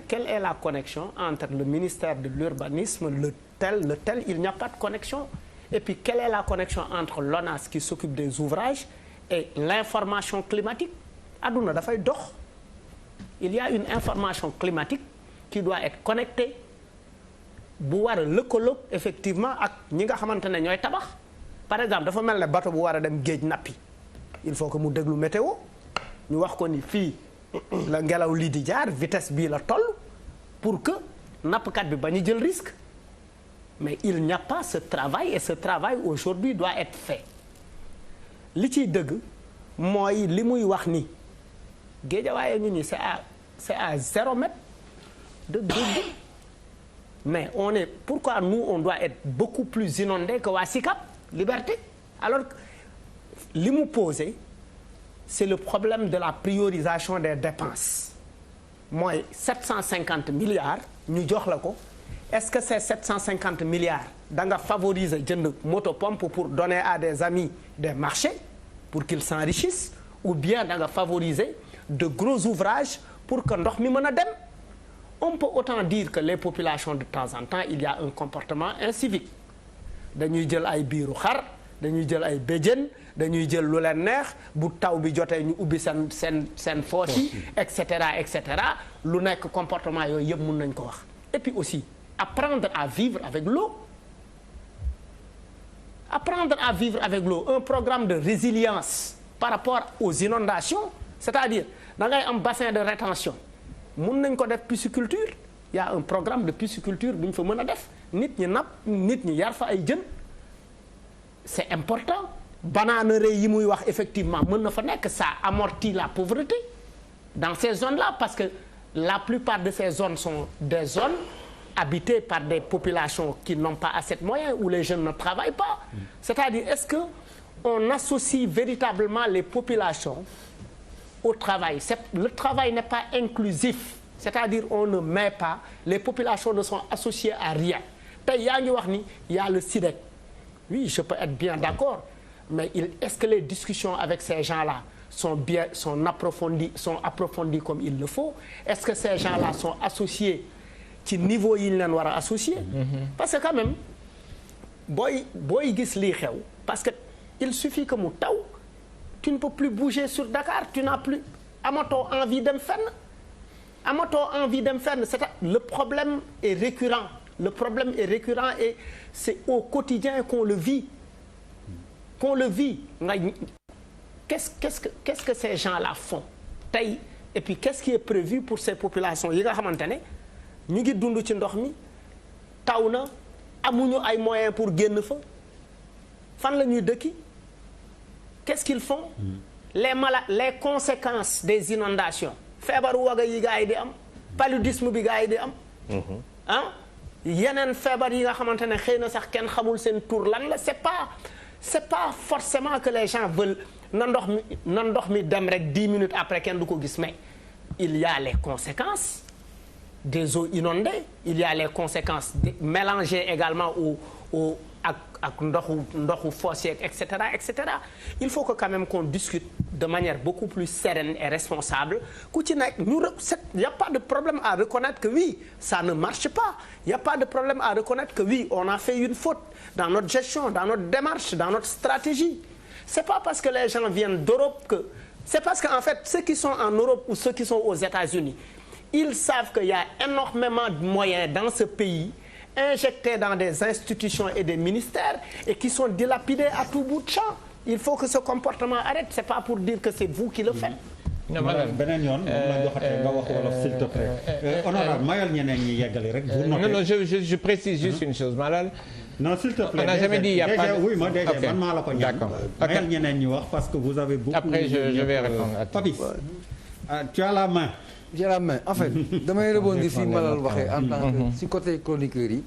quelle est la connexion entre le ministère de l'urbanisme, le tel, il n'y a pas de connexion. Et puis, quelle est la connexion entre l'ONAS qui s'occupe des ouvrages et l'information climatique? Aduna dafay dox. Il y a une information climatique qui doit être connectée bu war a lëkkaloog effectivement ak ñi nga xamante ne ñooy tabax. Par exemple dafa mel ne bateau bu war a dem géej nappi il faut que mu déglu météo ñu wax ko ni fii la ngelaw lii di jaar vitesse bii la toll pour que nappkat bi ba ñu jël risque. Mais il n'y a pas ce travail et ce travail aujourd'hui doit être fait li ciy dëgg mooy li muy wax ni Guédiawaye ñu ni c'est à 0 mètre de géej. Mais pourquoi nous on doit être beaucoup plus inondés que waa Sicap Liberté alors que li mu posé c'est le problème de la priorisation des dépenses mooy 750 milliards ñu jox la ko. Est-ce que ces 750 milliards da nga favoriser jënd motopompe pour donner à des amis des marchés pour qu'ils s'enrichissent ou bien da nga favoriser de gros ouvrages pour que ndox mi mën a dem? On peut autant dire que les populations de temps en temps il y a un comportement incivique dañuy jël ay biiru xar dañuy jël ay béjjén dañuy jël lu leen neex bu taw bi jotee ñu ubbi seen foos yi et cetera lu nekk comportement yooyu yëpp mën nañ ko wax. Et puis aussi apprendre à vivre avec l'eau. Apprendre à vivre avec l'eau, un programme de résilience par rapport aux inondations, c'est-à-dire da ngay am bassin de rétention mun nañ ko def pisciculture, il y a un programme de pisciculture bu ñu fa mën a def nit ñi napp nit ñi yar fa ay jën, c'est important. Bananerie yi muy wax effectivement mën na fa nekk, ça amortit la pauvreté dans ces zones-là parce que la plupart de ces zones sont des zones habitées par des populations qui n'ont pas assez de moyens, où les jeunes ne travaillent pas. C'est-à-dire, est-ce que on associe véritablement les populations au travail? Le travail n'est pas inclusif. C'est-à-dire, on ne met pas, les populations ne sont associées à rien. Tey yaa ngi wax ni il y a le SIDEC. Oui, je peux être bien d'accord, mais est-ce que les discussions avec ces gens-là sont approfondies comme il le faut? Est-ce que ces gens-là sont associés ci niveau yi ñu leen war a associer? Parce que quand même booy gis lii xew parce que il suffit que mu taw tu ne peux plus bouger sur Dakar, tu n'as plus amatoo envie dem fenn c'est le problème est récurrent et c'est au quotidien qu'on le vit nga qu'est-ce que ces gens-là font tey et puis qu'est-ce qui est prévu pour ces populations yi nga xamante ne ñu ngi dund ci ndox mi taw na amuñu ay moyens pour génn fa fan la ñuy dëkki? Qu'est-ce qu'ils font? Les conséquences des inondations, feebaru waga yi gaa yi di am, paludisme bi gaa yi di am, yeneen feebar yi nga xamante ne xëy na sax kenn xamul seen tur lan la. C'est pas forcément que les gens veulent na ndox mi dem rek 10 minutes après kenn du ko gis, mais il y a les conséquences des eaux inondées, il y a les conséquences mélangées également ak ndoxu fosse yeeg et cetera. Il faut que quand même qu'on discute de manière beaucoup plus sereine et responsable. Ku ci nekk il y a pas de problème à reconnaître que oui, ça ne marche pas. Il y a pas de problème à reconnaître que oui, on a fait une faute dans notre gestion, dans notre démarche, dans notre stratégie. C'est pas parce que les gens viennent d'Europe que c'est parce qu'en fait ceux qui sont en Europe ou ceux qui sont aux États-Unis, ils savent qu'il y a énormément de moyens dans ce pays injectés dans des institutions et des ministères et qui sont dilapidés à tout bout de champ. Il faut que ce comportement arrête. C'est pas pour dire que c'est vous qui le faites. non beneen yoon moom la joxatee nga wax wolof s'il te plaît. honorable mayal ñeneen ñi yeggali rek. non je précise juste une chose Malal. non s'il te plaît. On n'a jamais dit il y a pas de... oui ma déjà man maa la ko ñaan. D'accord. mayal ñeneen ñi wax parce que vous avez beaucoup. Après je vais répondre à tout. Papis tu as la main. J'ai la main en fait damay rebondir si Malal waxee en tant que si côté chroniqueur yi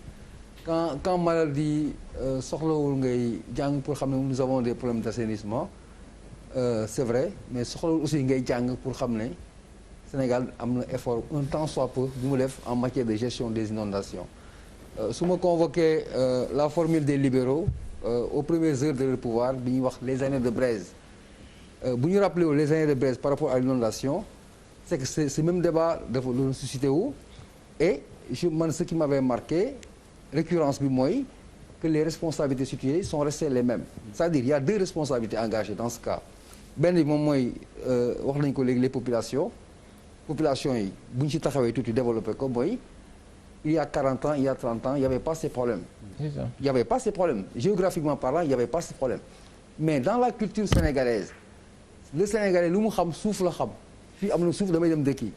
quand Malal di soxlawul ngay jàng pour xam ne nous avons des problèmes d'assainissement c'est vrai mais soxlawul aussi ngay jàng pour xam ne Sénégal am na effort un tant soit peu bu mu def en matière de gestion des inondations su ma convoqué la formule des libéraux aux premières heures de leur pouvoir bi ñuy wax les années de braise bu ñu rappelé les années de braise par rapport à l'inondation c'est que ce même débat dafa doon suscité wu et ce qui m'avait marqué récurrence bi mooy que les responsabilités situées sont restées les mêmes c'est-à-dire il y a 2 responsabilités engagées dans ce cas benn bi moom mooy wax nañ ko léegi les populations yi bu ñu ci taxawee tuuti développé ko mooy il y a 40 ans il y a 30 ans il y avait pas ces problèmes. C'est ça. Il y avait pas ces problèmes géographiquement parlant il y avait pas ces problèmes mais dans la culture sénégalaise le Sénégalais lu mu xam suuf la xam fii am na suuf damay dem dëkki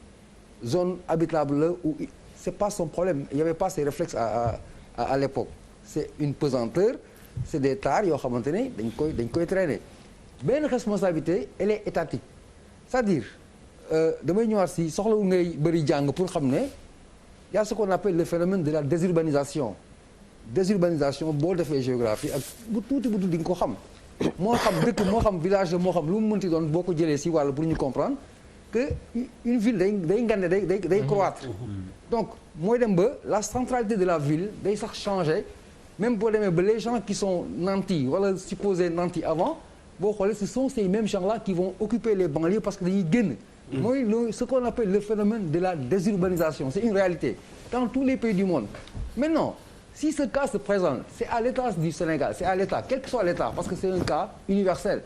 zone habitable la où c'est pas son problème il y avait pas ces réflexes à l'époque c'est une pesanteur c'est des tares yoo xamante ne dañ koy traîner benn responsabilité elle est étatique c'est-à-dire damay ñëwaat si soxlawul ngay bëri jàng pour xam ne y a ce qu'on appelle le phénomène de la désurbanisation boo defee géographie ak bu tuuti di nga ko xam moo xam dëkk moo xam village moo xam lu mu mënti doon boo ko jëlee si wàll pour ñu comprendre que une ville day ngande day croître donc mooy dem ba la centralité de la ville day sax changer même boo demee ba les gens qui sont nantis wala supposés nantis avant boo xoolee ce sont ces mêmes gens-là qui vont occuper les banlieues parce que dañuy génn mooy ce qu'on appelle le phénomène de la désurbanisation c'est une réalité dans tous les pays du monde maintenant si ce cas se présente c'est à l'État du Sénégal c'est à l'État quel que soit l'État parce que c'est un cas universel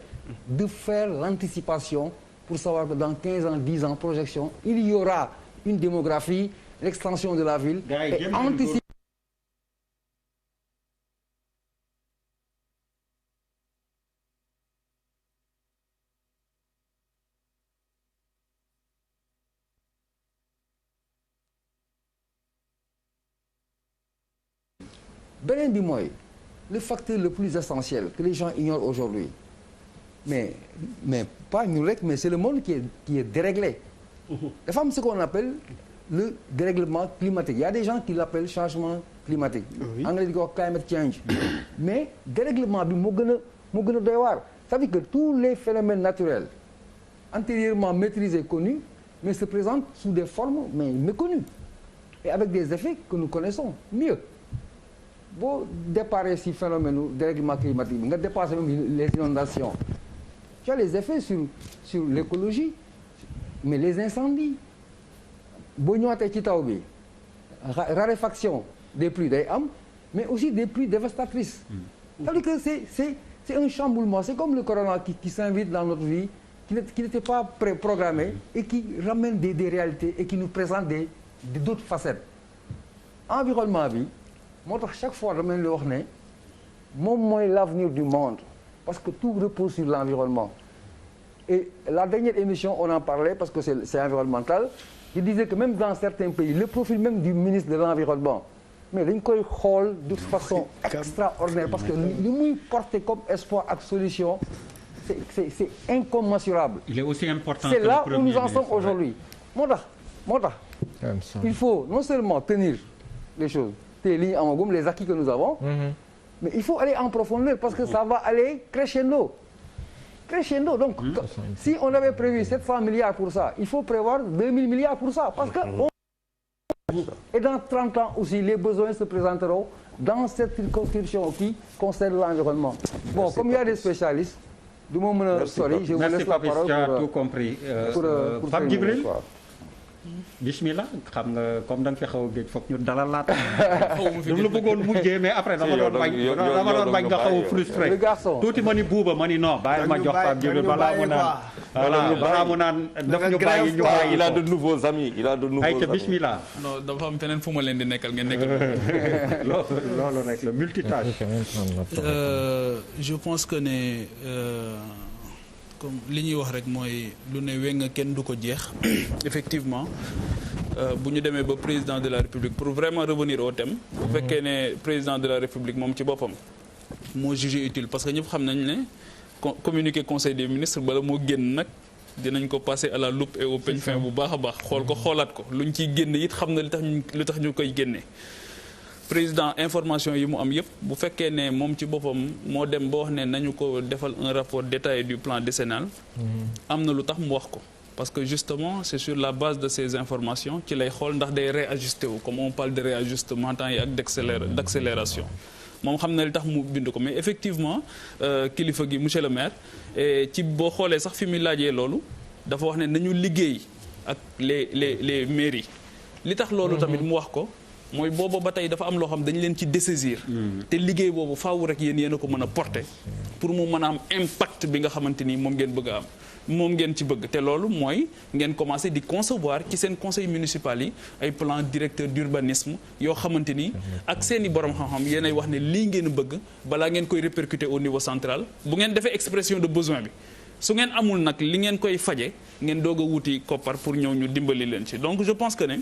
de faire l'anticipation pour savoir que dans 15 ans 10 ans projection il y aura une démographie l'extension de la ville et anticiper beneen bi mooy le facteur le plus essentiel que les gens ignorent aujourd'hui mais pas ñu rek mais c'est le monde qui est déréglé dafa am ce qu'on appelle le dérèglement climatique il y a des gens qui l'appellent changement climatique anglais di ko wax climate change mais dérèglement bi moo gën a doy waar ça veut dire que tous les phénomènes naturels antérieurement maîtrisés connus mais se présentent sous des formes mais méconnues et avec des effets que nous connaissons mieux boo déparé si phénomène dérèglement climatique bi nga dépassé même les inondations tu as les effets sur l'écologie mais les incendies boo ñëwaatee ci taw bi raréfaction des pluies day am mais aussi des pluies dévastatrices ça veut dire que c'est un chamboulement c'est comme le corona qui s'invite dans notre vie qui n'était pas programmé et qui ramène des réalités et qui nous présente d'autres facettes environnement bi moo tax chaque fois dama leen di wax ne moom mooy l'avenir du monde parce que tout repose sur l'environnement et la dernière émission on en parlait parce que c'est environnemental je disais que même dans certains pays le profil même du ministre de l'environnement mais dañ koy xool de façon extraordinaire parce que li muy porter comme espoir ak solution c'est incommensurable. Il est aussi important c'est que là le où nous en sommes ministre, aujourd'hui moo tax il faut non seulement tenir les choses te li ñu amagum les acquis que nous avons mais il faut aller en profondeur parce que ça va aller crescendo donc si on avait prévu 700 milliards pour ça il faut prévoir 2000 milliards pour ça parce que et dans 30 ans aussi les besoins se présenteront dans cette circonscription qui concerne l'environnement bon comme il y a des spécialistes du ma mën a sori je vous laisse la parole tu as tout compris Pape Djibril bismillah xam nga comme da nga fi xaw a géej foog ñu dalal laata. dama la bëggoon mujjee mais après dama doon bañ nga xaw a frustré. tuuti ma ni buuba ma ni non bàyyi ma jox Pape Djibril balaa mu naan daf ñu bàyyi ñu bàyyi. il a de nouveaux amis il a de nouveaux amis. ayca bismillah. non dafa am feneen fu ma leen di nekkal ngeen nekk. loolu rek la multitâche. je pense que ne. comme li ñuy wax rek mooy lu ne weng kenn du ko jeex effectivement bu ñu demee ba président de la République pour vraiment revenir au thème bu fekkee ne président de la République moom ci boppam moo jugé utile parce que ñëpp xam nañ ne communiqué conseil des ministres bala moo génn nag dinañ ko passer à la loupe et au peigne fin bu baax a baax xool ko xoolaat ko luñ ciy génne it xam na lu tax ñu koy génne président information yi mu am yëpp bu fekkee ne moom ci boppam moo dem ba wax ne nañu ko defal un rapport détaillé du plan décennal am na lu tax mu wax ko parce que justement c'est sur la base de ces informations ci lay xool ndax day réajusté wu comme on parle de réajustement temps yi ak d'accélération moom xam na li tax mu bind ko mais effectivement kilifa gi monsieur le maire ci boo xoolee sax fi muy laajee loolu dafa wax ne nañu liggéey ak les mairies li tax loolu tamit mu wax ko mooy booba ba tey dafa am loo xam dañu leen ci dessaisir. te liggéey boobu faaw rek yéen a ko mën a porter pour mu mën a am impact bi nga xamante ni moom ngeen bëgg a am. moom ngeen ci bëgg te loolu mooy ngeen commencé di concevoir ci seen conseil municipal yi ay plan directeur d'urbanisme yoo xamante ni ak seen i borom xam-xam yéenay wax ne lii ngeen bëgg balaa ngeen koy répercuter au niveau central bu ngeen defee expression de besoin bi su ngeen amul nag li ngeen koy faje ngeen doog a wuti koppar pour ñëw ñu dimbali leen ci donc je pense que ne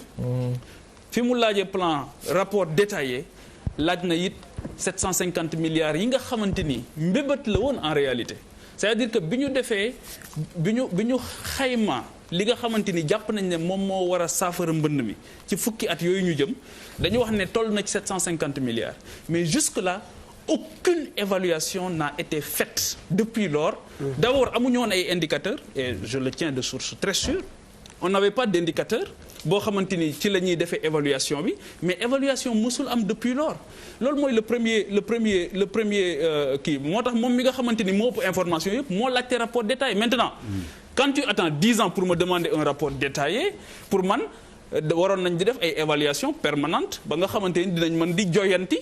fi mu laajee plan rapport détaillé laaj na it 750 milliards yi nga xamante ni mbébét la woon en réalité c'est-à-dire que bi ñu defee bi ñu xayma li nga xamante ni jàpp nañ ne moom moo war a saafara mbënd mi ci fukki at yooyu ñu jëm dañu wax ne toll na ci 750 milliards mais jusque-là aucune évaluation n'a été faite depuis lors. D'abord amuñu woon ay indicateurs et je le tiens de source très sûre on n'avait pas d'indicateurs boo xamante ni ci la ñuy defee évaluation bi mais évaluation mosul am depuis lors loolu mooy le premier kii moo tax moom mi nga xamante ni moo ëpp information yëpp moo laajte rapport détaillé maintenant quand tu attends 10 ans pour me demander un rapport détaillé pour man waroon nañ di def ay évaluation permanente ba nga xamante ni dinañ mën di joyanti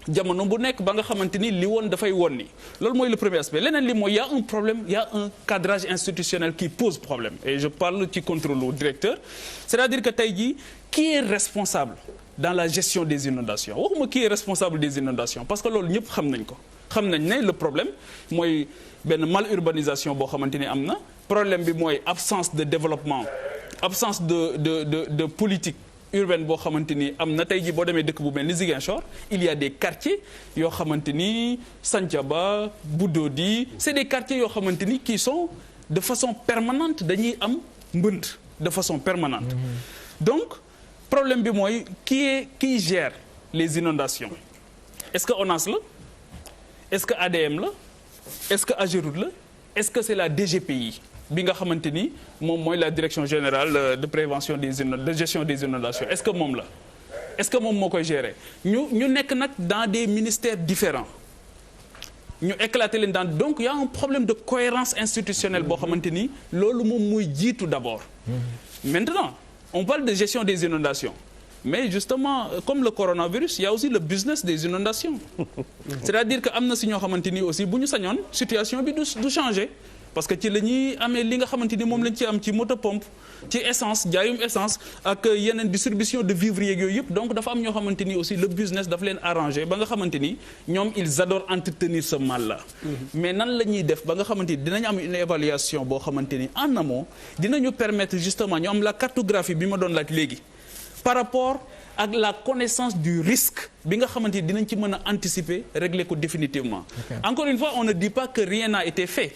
jamono bu nekk ba nga xamante ni li woon dafay woon ni loolu mooy le premier aspect leneen li mooy y a un problème y a un cadrage institutionnel qui pose problème et je parle ci contrôle au directeur c'est-à-dire que tey jii qui est responsable dans la gestion des inondations waxuma qui est responsable des inondations parce que loolu ñëpp xam nañ ko xam nañ ne le problème mooy benn mal urbanisation boo xamante ni am na problème bi mooy absence de développement absence de politique urbaine boo xamante ni am na tey jii boo demee dëkk bu mel ni Ziguinchor il y a des quartiers yoo xamante ni Santhiaba Budodi c'est des quartiers yoo xamante ni qui sont de façon permanente dañuy am mbënd de façon permanente donc problème bi mooy qui gère les inondations est-ce que ONAS la est-ce que ADM la est-ce que AGEROUTE la est-ce que c'est la DGPI bi nga xamante ni moom mooy la direction générale de prévention de gestion des inondations est-ce que moom la est-ce que moom moo koy gérer ñu nekk nag dans des ministères différents ñu éclater leen dans donc il y a un problème de cohérence institutionnelle boo xamante ni loolu moom mooy jiitu d'abord maintenant on parle de gestion des inondations mais justement comme le coronavirus il y a aussi le business des inondations c'est-à-dire que am na si ñoo xamante ni aussi bu ñu sañoon situation bi du changer parce que ci la ñuy amee li nga xamante ni moom lañ ci am ci motopompe ci essence jaayum essence ak yeneen distribution de vivres yeeg yooyu yëpp donc dafa am ñoo xamante ni aussi le business dafa leen arrangé ba nga xamante ni ñoom ils adorent entretenir ce mal là mais nan la ñuy def ba nga xamante ni dinañ am une évaluation boo xamante ni en amont dinañu permettre justement ñu am la cartographie bi ma doon laaj léegi par rapport ak la connaissance du risque bi nga xamante ni dinañ ci mën a anticiper régler ko définitivement encore une fois on ne dit pas que rien n'a été fait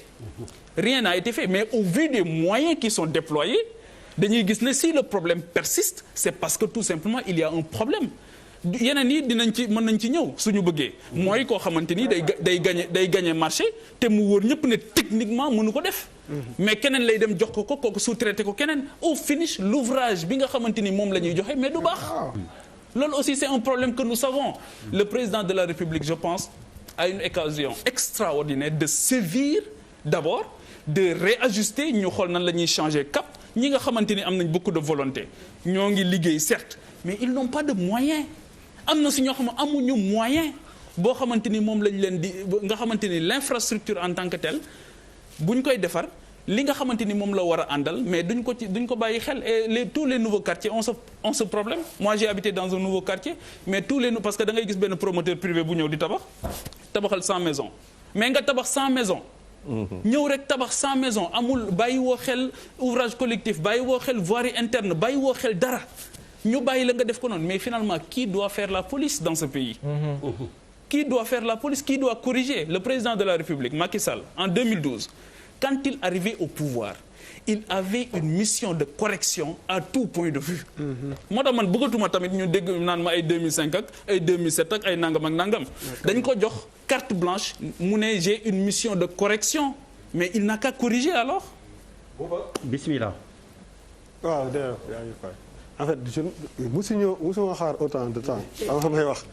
mais au vu des moyens qui sont déployés dañuy gis ne si le problème persiste c'est parce que tout simplement il y a un problème yeneen yi mën nañ ci ñëw suñu bëggee mooy koo xamante ni day gagner marché te mu wóor ñëpp ne techniquement mënu ko def mais keneen lay dem jox ko kooku sous-traité ko keneen au finish l'ouvrage bi nga xamante ni moom la ñuy joxe mais du baax loolu aussi c'est un problème que nous savons le président de la République je pense a une occasion extraordinaire de sévir d'abord de réajuster ñu xool nan la ñuy changer cap ñi nga xamante ni am nañ beaucoup de volonté ñoo ngi liggéey certes mais ils n'ont pas de moyens am na si ñoo xam ne amuñu moyen boo xamante ni moom lañ leen di nga xamante ni l'infrastructure en tant que telle buñ koy defar li nga xamante ni moom la war a àndal mais duñ ko bàyyi xel et tous les nouveaux quartiers ont ce problème moi j'ai habité dans un nouveau quartier mais parce que da ngay gis benn promoteur privé bu ñëw di tabaxal 100 maisons mais nga tabax 100 maisons ñëw rek tabax 100 maisons amul bàyyi woo xel ouvrage collectif bàyyi woo xel voirie interne bàyyi woo xel dara ñu bàyyi la nga def ko noonu mais finalement qui doit faire la police dans ce pays qui doit faire la police qui doit corriger le président de la République Macky Sall en 2012 quand il arrivait au pouvoir il avait une mission de correction à tout point de vue moo tax man bëggatuma tamit ñu dégg naan ma ay 2005 ak ay 2007 ak ay nangam ak nangam dañ ko jox carte blanche mu ne j'ai une mission de correction mais il n'a qu'à corriger alors bismillah waaw en fait musuma xaar autant de temps xam may wax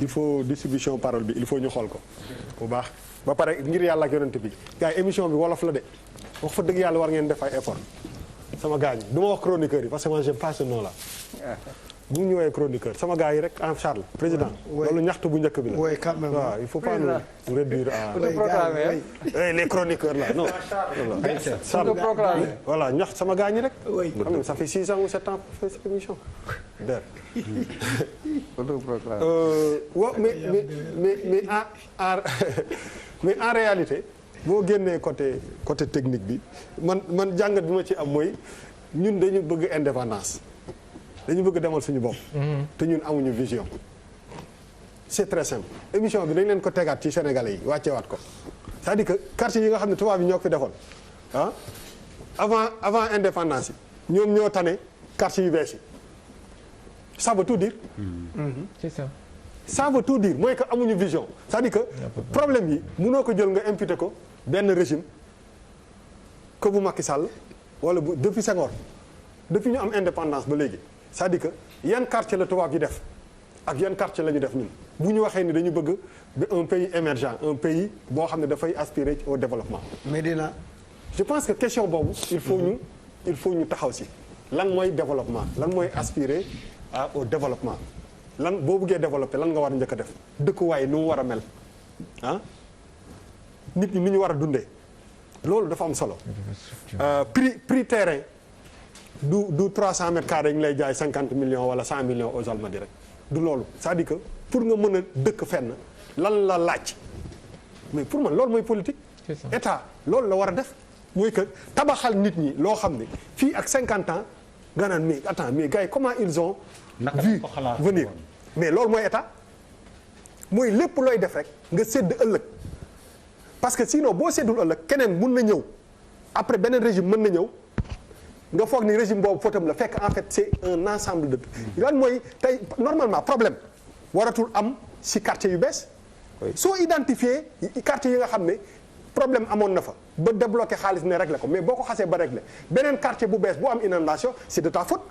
il faut distribution parole bi il faut ñu xool ko bu baax ba pare ngir yàlla ak yonent bi gars yi émission bi wolof la de wax fa dëgg yàlla war ngeen def ay effort sama gars ñi du ma wax chroniqueurs yi parce que moi j'aime pas ce nom là bu ñu ñëwee chroniqueur sama gars yi rek en Charles président. loolu ñaxtu bu njëkk bi la. oui quand même waaw il faut pas nous réduire à. les chroniqueurs là non. voilà ñax sama gars ñi rek. oui xam nga ça fait 6 ans ou 7 ans pour faire cette émission. waaw mais en réalité boo génnee côté technique bi man jàngat bi ma ci am mooy ñun dañu bëgg indépendance. dañu bëgg demal suñu bopp. te ñun amuñu vision. c'est très simple émission bi dañ leen ko tegaat ci Sénégalais yi wàcceewaat ko c'est-à-dire que quartier yi nga xam ne tubaab yi ñoo ko fi defoon ah avant indépendance yi ñoom ñoo tane quartier yu bees yi ça veut tout dire. c'est ça. ça veut tout dire mooy que amuñu vision c'est-à-dire que problème yi mënoo ko jël nga imputer ko benn régime que bu Macky Sall wala bu depuis Senghor depuis ñu am indépendance ba léegi. c'est-à-dire que yan quartier la tubaab yi def ak yan quartier la ñu def ñun bu ñu waxee ni dañu bëgg un pays émergent un pays boo xam ne dafay aspirer au développement. Medina je pense que question boobu il faut ñu taxaw si lan mooy développement lan mooy aspirer au développement lan boo bëggee développer lan nga war a njëkk a def dëkkuwaay nu mu war a mel ah nit ñi ni ñu war a dundee loolu dafa am solo. prix terrain. du 300 mètres carrés ñu lay jaay 50 millions wala 100 millions aux Almadies rek du loolu c'est-à-dire que pour nga mën a dëkk fenn lan la laaj mais pour man loolu mooy politique. état loolu la war a def mooy que tabaxal nit ñi loo xam ne fii ak 50 ans nga naan mais attends mais gars yi comment ils ont vu venir mais loolu mooy état mooy lépp looy def rek nga sédd ëllëg parce que sinon boo séddul ëllëg keneen mun na ñëw après beneen régime mën na ñëw. nga foog ni régime boobu fotam la fekk en fait c'est un ensemble de lan mooy tey normalement problème waratul am ci quartier yu bees soo identifier quartier yi nga xam ne problème amoon na fa ba débloqué xaalis ne réglé ko mais boo ko xasee ba réglé beneen quartier bu bees bu am inondation c'est de ta faute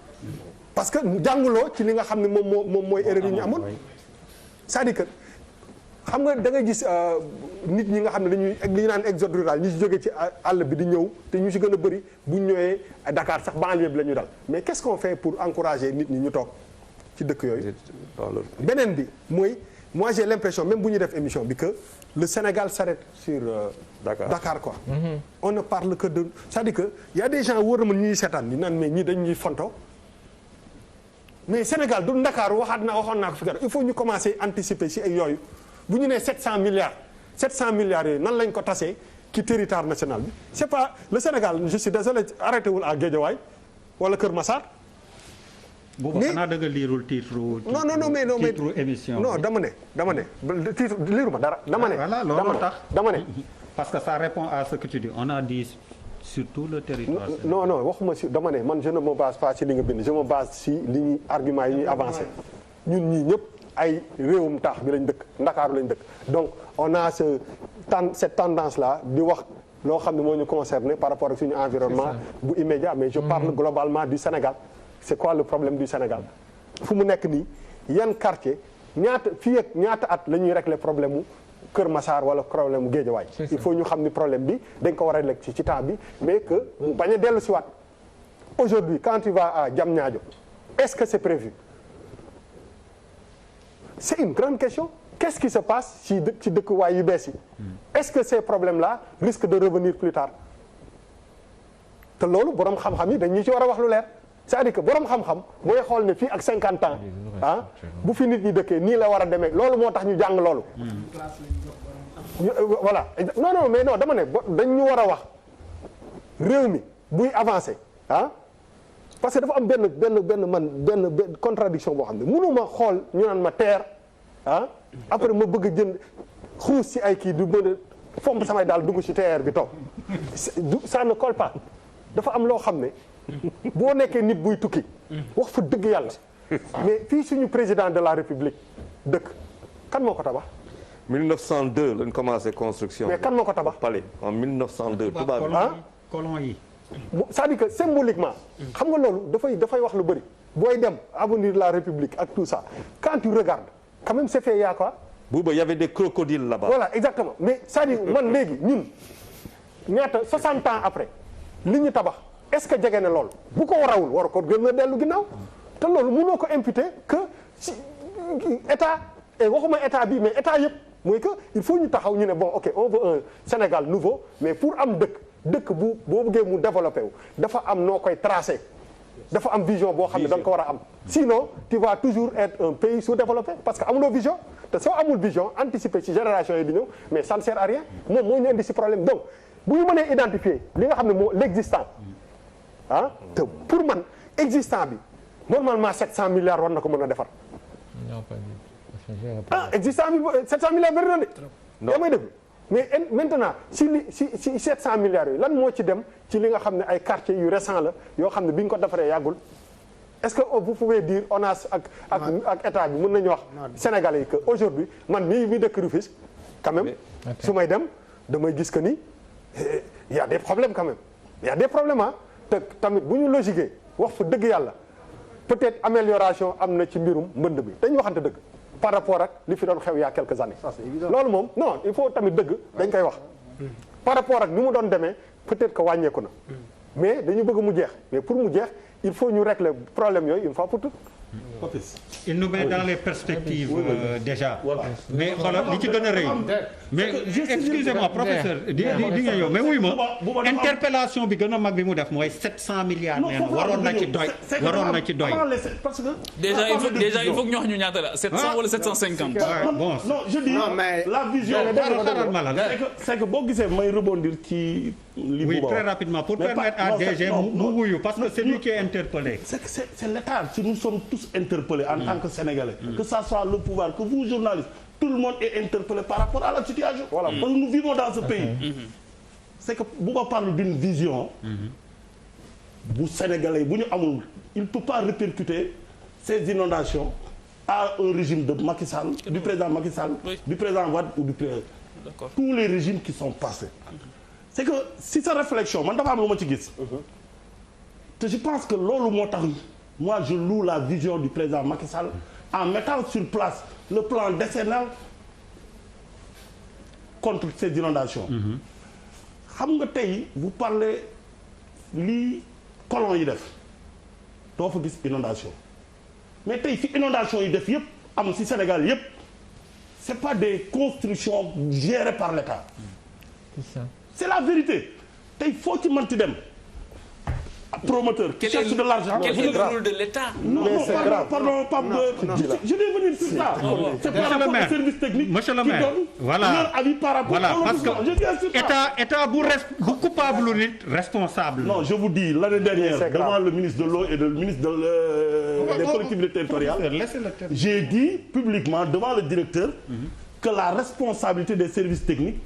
parce que jànguloo ci li nga xam ne moom mooy erreur yi ñu amoon c'est-à-dire que xam nga da ngay gis nit ñi nga xam ne dañuy li ñu naan exode rural ñi ci jógee ci àll bi di ñëw te ñu ci gën a bëri bu ñu ñëwee Dakar sax banlieue bi la ñu dal mais qu'est-ce qu'on fait pour encourager nit ñi ñu toog ci dëkk yooyu. beneen bi mooy moi j'ai l'impression même bu ñu def émission bi que le Sénégal s'arrête sur Dakar quoi. On ne parle que de c'est-à-dire que y a des gens wóor na ma ñuy seetaan ni naan mais ñii dañuy fonto mais Sénégal du Dakar waxoon naa ko fi il faut ñu commencer anticiper ci ay yooyu. bu ñu nee 700 milliards yooyu nan lañ ko tasee ci territoire national bi c'est pas le Sénégal je suis désolé arrêté wul à Guédiawaye wala Kër Massar. boobu xanaa da nga liirul titre émission non dama ne titre liiruma dara dama ne. voilà loolu tax dama ne. parce que ça répond à ce que tu dis on a dit sur tout le territoire. non waxuma si dama ne man je ne me base pas si li nga bind je me base si li ñuy argument yi ñuy avancé ñun ñii ñëpp. ay réewum taax bi lañ dëkk Ndakaaru lañ dëkk donc on a cette tendance là di wax loo xam ne moo ñu concerné par rapport ak suñu environnement bu immédiat mais je parle globalement du Sénégal c'est quoi le problème du Sénégal fu mu nekk nii yan quartier fii ak ñaata at la ñuy régler problème mu Kër Massar wala problème mu Guédiawaye il faut ñu xam ni problème bi dañ ko war a régler ci temps bi mais que mu bañ a dellu si waat aujourd'hui quand tu vas à Diamniadio est-ce que c'est prévu. C'est une grande question. Qu'est-ce qui se passe ci dëkkuwaay yu bees yi. Est-ce que ces problèmes-là risquent de revenir plus tard. te loolu borom xam-xam yi dañu ci war a wax lu leer c'est-à-dire que borom xam-xam mooy xool ne fii ak 50 ans bu fi nit ñi dëkkee nii la war a demee loolu moo tax ñu jàng loolu. voilà non mais non dama ne dañ ñu war a wax réew mi buy avancer parce que dafa am benn contradiction boo xam ne mënuma xool ñu naan ma terre après ma bëgg a jënd xuus ci ay kii du mën a fomp samay daal dugg ci terre bi toog ça ne colle pas dafa am loo xam ne boo nekkee nit buy tukki wax fa dëgg yàlla mais fii suñu président de la république dëkk kan moo ko tabax 1902 lañ commencé construction. mais kan moo ko tabax palais en 1902 tubaab bi colon yi c'est-à-dire que symboliquement xam nga loolu dafay wax lu bëri booy dem avenir de la république ak tout ça quand tu regardes quand même c'est fait il y a quoi Bouba y avait des crocodiles là-bas. Voilà exactement mais c'est-à-dire man léegi ñun ñaata 60 ans après li ñu tabax est-ce que jege na loolu bu ko warawul war ko gën a dellu ginnaaw te loolu mënoo ko imputer que si état et waxuma état bi mais état yëpp mooy que il faut ñu taxaw ñu ne bon ok on veut un Sénégal nouveau mais pour am dëkk bu boo bëggee mu développé wu dafa am noo koy tracé dafa am vision boo xam ne da nga ko war a am sinon tu vas toujours être un pays sous-développé parce que amuloo vision te soo amul vision anticiper ci génération yi di ñëw mais ça ne sert à rien moom moo ñu indi si problème donc bu ñu mënee identifier li nga xam ne moo l'existant ah te pour man existant bi normalement 700 milliards war na ko mën a defar. non pas existant bi 700 milliards bëri na de. yaa may dégg mais maintenant si 700 milliards yi lan moo ci dem ci li nga xam ne ay quartiers yu récent la yoo xam ne bi ñu ko defaree yàggul est-ce que vous pouvez dire ONAS ak état bi mën nañu wax Sénégalais yi que aujourd'hui man mi dëkk Rufisque quand même su may dem damay gis que ni y a des problèmes quand même y a des problèmes te tamit bu ñu logiqué wax fa dëgg yàlla peut-être amélioration am na ci mbirum mbënd bi dañu waxante dëgg par rapport ak li fi doon xew il y a quelques années loolu moom non il faut tamit dëgg dañ koy wax par rapport ak ni mu doon demee peut-être que wàññeeku na mais dañu bëgg mu jeex mais pour mu jeex il faut ñu régler problème yooyu une fois pour toutes. il nous met dans les perspectives déjà. mais xoolal li ci gën a rëy. mais excusez-moi professeur di nga yow mais wuy ma interpellation bi gën a mag bi mu def mooy 700 milliards. nee na waroon na ci doy. waroon na ci doy. parce que déjà il faut que ñu wax ñu ñaata la 700 wala 750. bon non je dis la vision. c'est que boo gisee may rebondir ci. oui très rapidement pour permettre à DG mu wuyu parce que c'est lui qui est interpellé. c'est l'État si nous sommes tous interpellés en tant que Sénégalais. que ça soit le pouvoir que vous journalistes tout le monde est interpellé par rapport à la situation. Voilà parce que nous vivons dans ce pays. c'est que bu ma parle d'une vision. bu Sénégalais bu ñu amul il peut pas répercuter ces inondations à un régime de Macky Sall du président Macky Sall. du président Wade ou du président. D'accord. Tous les régimes qui sont passés. c'est que si sa réflexion man dafa am lu ma ci gis. te je pense que loolu moo tax moi je loue la vision du président Macky Sall en mettant sur place le plan décennal contre ces inondations. xam nga tey vous parlez lii colon yi def doo fa gis inondation mais tey fi inondation yi def yëpp am ci Sénégal yëpp c'est pas des constructions gérées par l'État. C'est ça. C'est la vérité tey foo ci mënti dem promoteur qui cherche de l'argent. Quel est le rôle de l'État? Non, pardon, je vais venir sur ça. C'est par rapport au service technique monsieur le maire, qui donne voilà, leur avis par rapport voilà, à parce que État bu coupable nit responsable. Non, je vous dis l'année dernière devant le ministre de l'eau et le ministre des collectivités territoriales, j'ai dit publiquement devant le directeur que la responsabilité des services techniques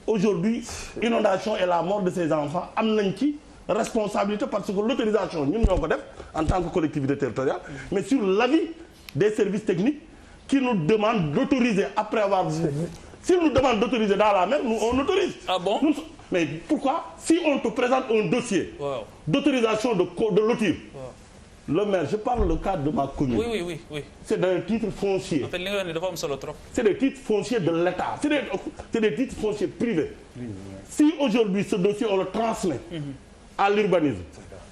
aujourd'hui inondation et la mort de ces enfants am nañ ci responsabilité parce que l'autorisation ñun ñoo ko def en tant que collectivité territoriale mais sur l'avis des services techniques qui nous demandent d'autoriser après avoir s'ils nous demandent d'autoriser dans la mer nous on autorise. Ah bon? Mais pourquoi si on te présente un dossier d'autorisation de lotir le maire je parle le cadre de ma commune. Oui. C'est d'un titre foncier. En fait li nga wax ni dafa am solo trop. C'est des titres fonciers de l'État. C'est des titres fonciers privés. Si aujourd'hui ce dossier on le transmet à l'urbanisme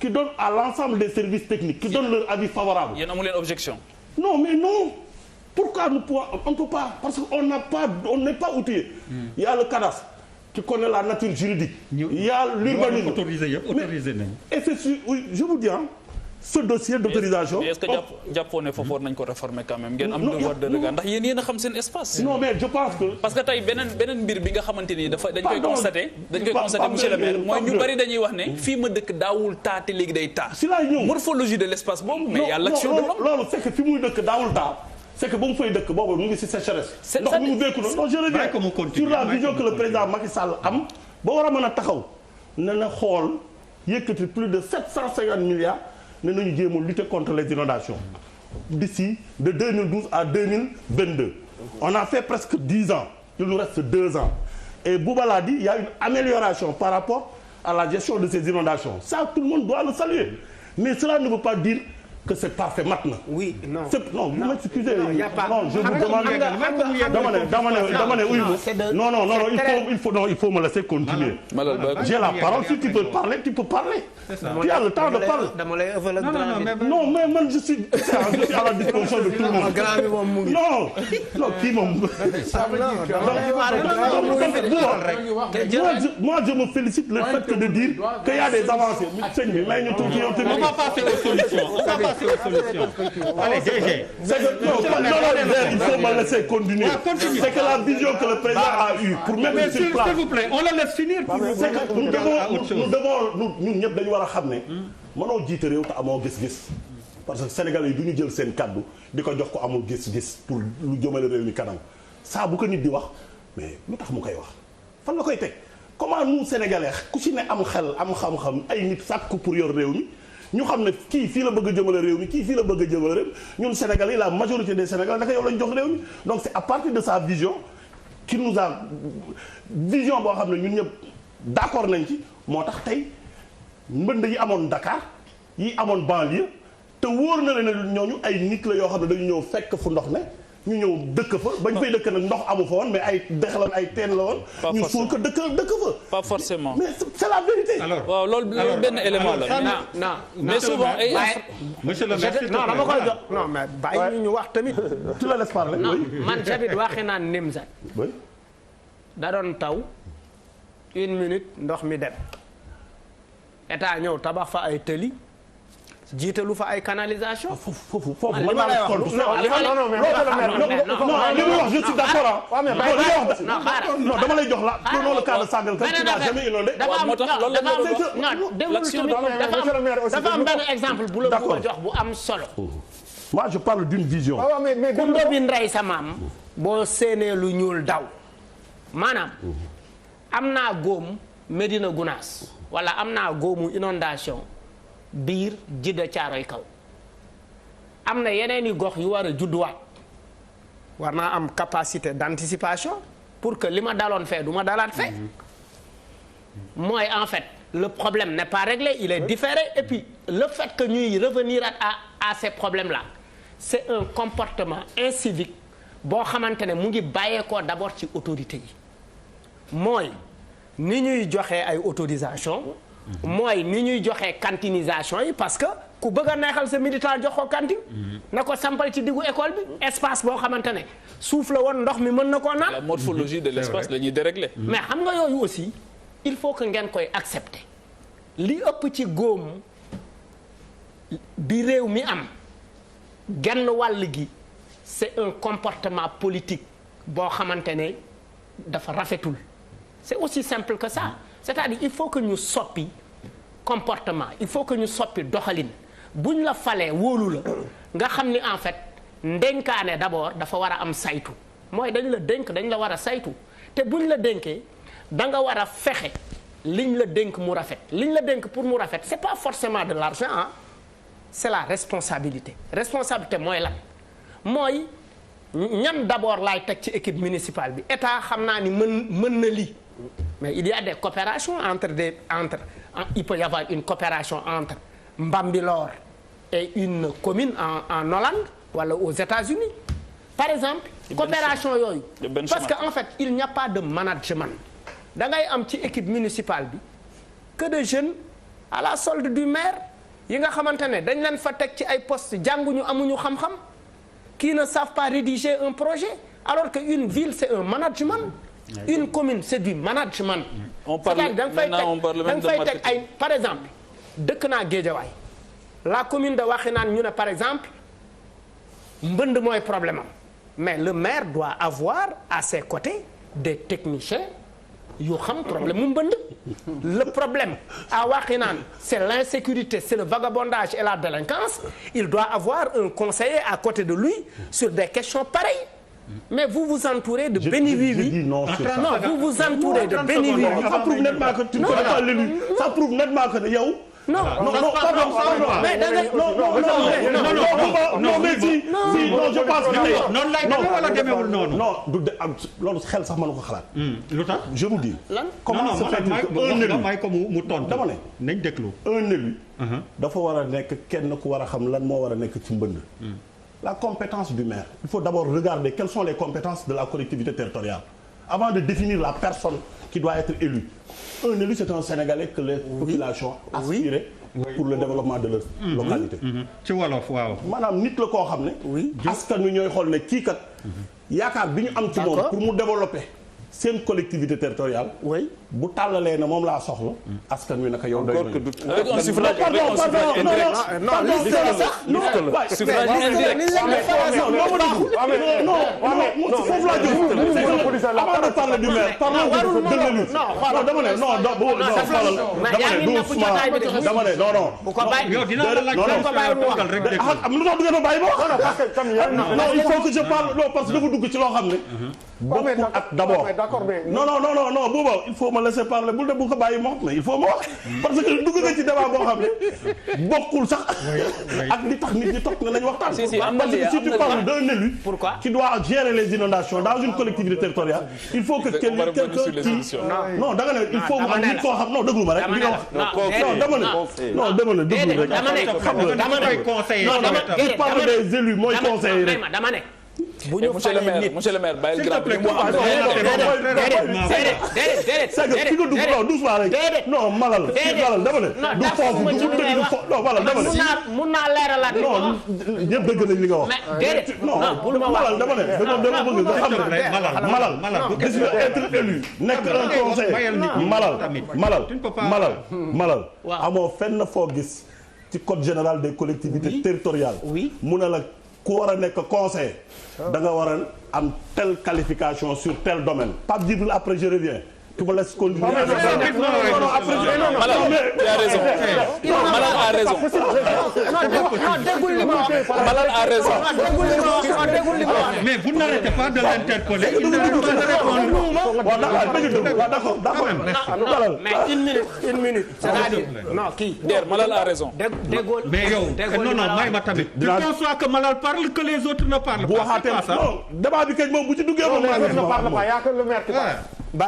qui donne à l'ensemble des services techniques qui donnent leur avis favorable. Yéen amu leen objection. Non mais non. Pourquoi on ne peut pas parce que on n'est pas outillé. Il y a le cadastre qui connaît la nature juridique. Il y a l'urbanisme. autorisé nañ. Et c'est sûr oui je vous dis ce dossier d'autorisation. Mais est-ce que jàppoon ne foofu war nañ ko réformer quand même ngeen am devoir de regard ndax yéen a xam seen espace. Non mais je pense que. parce que tey beneen mbir bi nga xamante ni dañ koy constater monsieur le maire mooy ñu bari dañuy wax ne fii ma dëkk daawul taa te léegi day taa. si laay ñëw morphologie de l'espace boobu. mais y a l'action de l'homme. loolu c'est que fi muy dëkk daawul taa c'est que ba mu fay dëkk boobu mu ngi ci sécheresse. ndox mu vécu na non je reviens sur la vision que le président Macky Sall am ba war a mën a taxaw ne na xool yëkkati plus de 750 milliards. ne nañu jéem a lutter contre les inondations d'ici de 2012 à 2022 on a fait presque 10 ans il nous reste 2 ans et Bouba l'a dit il y a une amélioration par rapport à la gestion de ces inondations ça tout le monde doit le saluer mais cela ne veut pas dire que c'est parfait mat na. oui non non vous m'excusez. non je vous demande dama ne uyu non il faut me laisser continuer. j'ai la parole si tu peux parler tu peux parler. tu as le temps de parler. dama lay ëffal ak non mais man je suis à la disposition de tout le monde. non kii moom. moi je me félicite le fait que de dire qu'il y a des avancées. sëñ bi may ñu tuuti yow tamit. On va passer aux solutions. Allez, DG. Il faut me laisser continuer. C'est que la vision que le président a eue pour mettre sur place. S'il vous plaît, on le laisse finir. C'est que nous devons ñun ñëpp dañu war a xam ne. mënoo jiite réew te amoo gis-gis. parce que Sénégalais yi du ñu jël seen kaddu di ko jox ko amul gis-gis pour lu jëmale réew mi kanam saa bu ko nit di wax mais lu tax mu koy wax fan la koy teg comment nous Sénégalais ku si ne am xel am xam-xam ay nit sàkk pour yor réew mi. ñu xam ne kii fii la bëgg a jëmale réew mi kii fii la bëgg a jëmale réew mi ñun Sénégalais la majorité des Sénégalais naka yow lañ jox réew mi donc c'est à partir de sa vision qui nous a vision boo xam ne ñun ñëpp d'accord nañ ci moo tax tey mbënd yi amoon Dakar yi amoon banlieue te wóor na leen ne ñooñu ay nit la yoo xam ne dañu ñëw fekk fu ndox ne ñu ñëw dëkk fa bañ fay dëkk nag ndox amu fa woon mais ay dex la ay teen la woon. ñu suul ko dëkk fa. pas forcément. mais c'est la vérité. alors waaw loolu benn élément la. non mais souvent ay. monsieur le maire non dama koy jox non mais bàyyi ñu wax tamit. tu la laisses parler. non man j'habite Wakhinane Nimzatt. oui. da doon taw 1 minute ndox mi dem état ñëw tabax fa ay tëli. jiitalu fa ay canalisation. foofu li ma lay wax li mu wax je suis d'accord non dama lay jox la non le cas de Sangalkam qui n'a jamais inondé. dafa am benn exemple bu la bëgg a jox bu am solo. moi je parle d'une vision. ku ndóobin rey sa maam boo séenee lu ñuul daw maanaam am naa góom Médina Gounass wala am naa góomu inondation biir Jidda Caaroy Kaw am na yeneen i gox yu war a judduwaat war naa am capacité d'anticipation pour que li ma daloon fee du ma dalaat fee mooy en fait le problème n'est pas réglé il est différé et puis le fait que ñuy revenir à ces problèmes là c'est un comportement incivique boo xamante ne mu ngi bàyyeekoo d'abord ci autorité yi mooy ni ñuy joxe ay autorisation mooy ni ñuy joxe cantinisation yi parce que ku bëgg a neexal sa militant jox ko cantine na ko sampal ci diggu école bi espace boo xamante ne suuf la woon ndox mi mën na koo naan. la morphologie de l'espace la ñuy dérégler. mais xam nga yooyu aussi il faut que ngeen koy accepter li ëpp ci góom bi réew mi am genn wàll gi c'est un comportement politique boo xamante ne dafa rafetul c'est aussi simple que ça. c'est-à-dire il faut que ñu soppi comportement il faut que ñu soppi doxalin buñ la falee wóolu la nga xam ni en fait ndenkaane d'abord dafa war a am saytu mooy dañ la dénk dañ la war a saytu te buñ la dénkee da nga war a fexe liñ la dénk mu rafet liñ la dénk pour mu rafet c'est pas forcément de l'argent hein c'est la responsabilité mooy lan mooy ñan d'abord laay teg ci équipe municipale bi état xam naa ni mën na lii mais il y a des coopérations il peut y avoir une coopération entre Mbambilor et une commune en Hollande wala aux États-Unis par exemple coopération yooyu parce que en fait il n'y a pas de management da ngay am ci équipe municipale bi que de jeunes à la solde du maire yi nga xamante ne dañ leen fa teg ci ay postes jànguñu amuñu xam-xam qui ne savent pas rédiger un projet alors que une ville c'est un management. Une commune c'est du management. on parle même de marketing. Ay par exemple dëkk naa Guédiawaye la commune de Wakhinane ñu ne par exemple mbënd mooy problème am mais le maire doit avoir à ses côtés des techniciens yu xam problème mu mbënd. Le problème à Wakhinane c'est l'insécurité c'est le vagabondage et la délinquance il doit avoir un conseiller à côté de lui sur des questions pareilles. mais vous vous entourez de béni oui. Non, vous vous entourez de béni oui. Ça prouve nettement que tu ne connais pas l'élu. Ça prouve nettement que yow non mais da ngay non mais si non je pense que noonu lay demee wala demeewul noonu. non du de am loolu xel sax mënu ko xalaat. lu tax je vous dis. lan comment se fait-il qu'un élu may ko mu tontu. dama ne nañ déglu. un élu. dafa war a nekk kenn ku war a xam lan moo war a nekk ci mbënd. La compétence du maire. Il faut d'abord regarder quelles sont les compétences de la collectivité territoriale avant de définir la personne qui doit être élue. Un élu, c'est un Sénégalais que les populations aspirent pour le développement de leur localité. ci wolof waaw. maanaam nit la koo xam ne. askan wi ñooy xool ne kii kat yaakaar bi ñu am ci moom pour mu développer seen collectivité territoriale. oui bu tàllalee na moom laa soxla. askan wi naka yow doy nañu. avec un suffrage indirect. Avant de parler du maire, parlons de l'élu. Non, dama ne non dama ne non. yow dinaa la laaj lu tax du ngeen a bàyyi ba wax. Non, il faut que je parle non parce que dafa dugg ci loo xam ne. bokkul ak d'abord. non booba il faut me laisser parler bu ko bàyyi ma mais il faut ma wax. parce que dugg nga ci débat boo xam ne bokkul sax. ak li tax nit ñi toog nga lañu waxtaan. parce que si tu parles d'un élu. qui doit gérer les inondations dans une collectivité territoriale. il faut que quelqu'un qui non da nga ne il faut am nit koo xam non déglu ma rek. li nga wax non dama ne déglu rek. il parle des élus mooy conseiller rek. bu ñu falee nit monsieur le maire bàyyil grand bi mu am. déedéet c'est que fi nga dugg non doucement rek. non malal dama ne. du foofu du non malal dama ne. mun naa leeralaat li nga wax. ñëpp dëgg nañ li nga wax. mais déedéet non malal dama ne dama bëgg nga xam ne malal gis nga être élu nekk un conseiller malal amoo fenn foo gis ci code général des collectivités territoriales mu ne la ku war a nekk conseil da nga war a am telle qualification sur tel domaine. Pape Djibril après je reviens. Tu me laisses continuer. Malal a raison. Malal a raison. Malal a raison. Mais vous n'arrêtez pas de l'interpeller. Il n'arrête pas de répondre. D'accord. Mais une minute. C'est-à-dire non kii. Malal a raison. Mais yow non may ma tamit. Tu conçois que Malal parle que les autres ne parlent pas. Non débat bi kañ moom bu ci duggee moom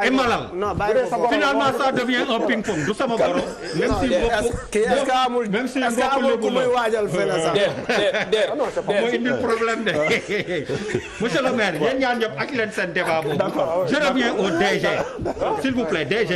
et Malal. non bàyyi ko finalement ça devient un ping-pong du sama borom. même si amul ku muy waajal fële sax. mooy indi problème de. monsieur le maire yéen ñaar ñëpp ak leen seen débat boobu. je reviens au DG s'il vous plaît DG.